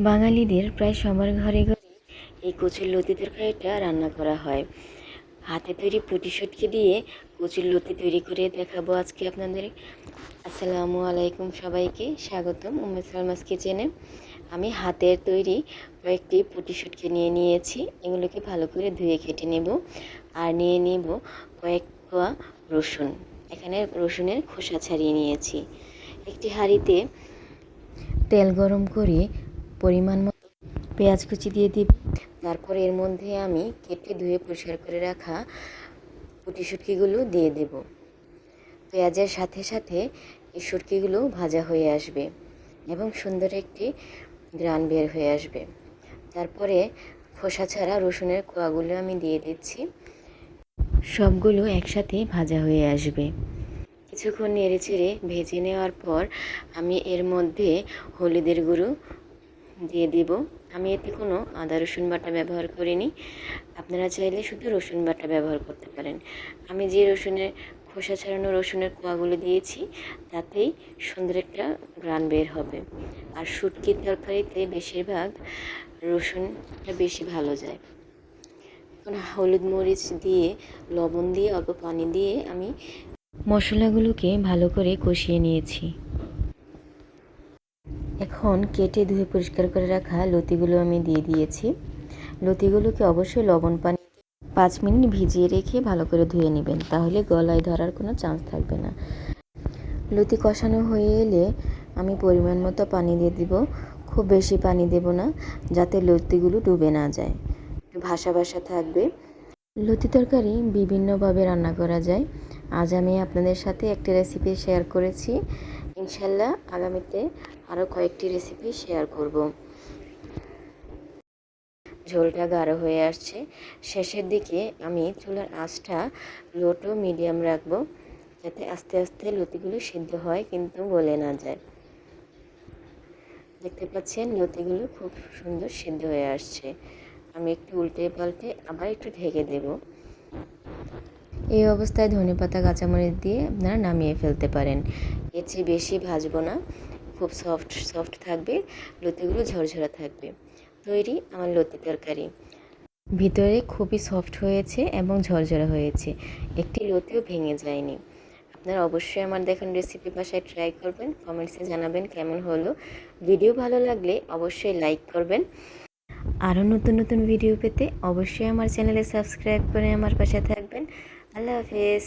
বাঙালিদের প্রায় সবার ঘরে ঘরে এই কচুর লতি তরকারিটা রান্না করা হয়। হাতে তৈরি পুঁটি শুটকি দিয়ে কচুর লতি তৈরি করে দেখাবো আজকে আপনাদের। আসসালামু আলাইকুম, সবাইকে স্বাগতম উম্মে সালমাস কিচেনে। আমি হাতের তৈরি কয়েকটি পুঁটি শুটকি নিয়ে নিয়েছি। এগুলোকে ভালো করে ধুয়ে কেটে নেব। আর নিয়ে নেব কয়েক কোয়া রসুন। এখানে রসুনের খোসা ছাড়িয়ে নিয়েছি। একটি হাঁড়িতে তেল গরম করে পরিমাণ মতো পেঁয়াজ কুচি দিয়ে দিব। তারপর এর মধ্যে আমি কেটে ধুয়ে পরিষ্কার করে রাখা পুঁটি শুটকিগুলো দিয়ে দেব। পেঁয়াজের সাথে সাথে এই শুটকিগুলো ভাজা হয়ে আসবে এবং সুন্দর একটি ঘ্রাণ বের হয়ে আসবে। তারপরে খোসা ছাড়া রসুনের কোয়াগুলো আমি দিয়ে দিচ্ছি। সবগুলো একসাথে ভাজা হয়ে আসবে। কিছুক্ষণ নেড়ে চেড়ে ভেজে নেওয়ার পর আমি এর মধ্যে হলুদের গুঁড়ো দিয়ে দিব। আমি এতে কোনো আদা রসুন বাটা ব্যবহার করিনি, আপনারা চাইলে শুধু রসুন বাটা ব্যবহার করতে পারেন। আমি যে রসুনের খোসা ছাড়ানো রসুনের কোয়াগুলো দিয়েছি তাতেই সুন্দর একটা ঘ্রাণ বের হবে। আর শুটকির তরকারিতে বেশিরভাগ রসুনটা বেশি ভালো যায়। এখন হলুদ মরিচ দিয়ে লবণ দিয়ে অল্প পানি দিয়ে আমি মশলাগুলোকে ভালো করে কষিয়ে নিয়েছি। এখন কেটে ধুয়ে পরিষ্কার করে রাখা লতিগুলো আমি দিয়ে দিয়েছি। লতিগুলোকে অবশ্যই লবণ পানি 5 মিনিট ভিজিয়ে রেখে ভালো করে ধুয়ে নেবেন, তাহলে গলায় ধরার কোনো চান্স থাকবে না। লতি কষানো হয়ে এলে আমি পরিমাণ মতো পানি দিয়ে দিব। খুব বেশি পানি দেব না, যাতে লতিগুলো ডুবে না যায়, একটু ভাসা ভাসা থাকবে। লতি তরকারি বিভিন্নভাবে রান্না করা যায়। আজ আমি আপনাদের সাথে একটি রেসিপি শেয়ার করেছি। ইনশাল্লাহ আগামীতে আরও কয়েকটি রেসিপি শেয়ার করব। ঝোলটা গাঢ় হয়ে আসছে। শেষের দিকে আমি চুলার আঁচটা লো টু মিডিয়াম রাখবো, যাতে আস্তে আস্তে লতিগুলো সিদ্ধ হয় কিন্তু গলে না যায়। দেখতে পাচ্ছেন লতিগুলো খুব সুন্দর সিদ্ধ হয়ে আসছে। আমি একটু উল্টে পাল্টে আবার একটু ঢেকে দেব। এই অবস্থায় ধনেপাতা কাঁচামরিচ দিয়ে আপনারা নামিয়ে ফেলতে পারেন। এর চেয়ে বেশি ভাজবো না, খুব সফট থাকবে, লতিগুলো ঝরঝরা থাকবে। তৈরি আমার লতি তরকারি। ভিতরে খুবই সফট হয়েছে এবং ঝরঝরা হয়েছে, একটি লতিও ভেঙে যায়নি। আপনারা অবশ্যই আমার দেখানো রেসিপি বাসায় ট্রাই করবেন, কমেন্টসে জানাবেন কেমন হলো। ভিডিও ভালো লাগলে অবশ্যই লাইক করবেন। আরও নতুন নতুন ভিডিও পেতে অবশ্যই আমার চ্যানেলে সাবস্ক্রাইব করে আমার পাশে থাকবেন। আল্লাহ হাফেজ।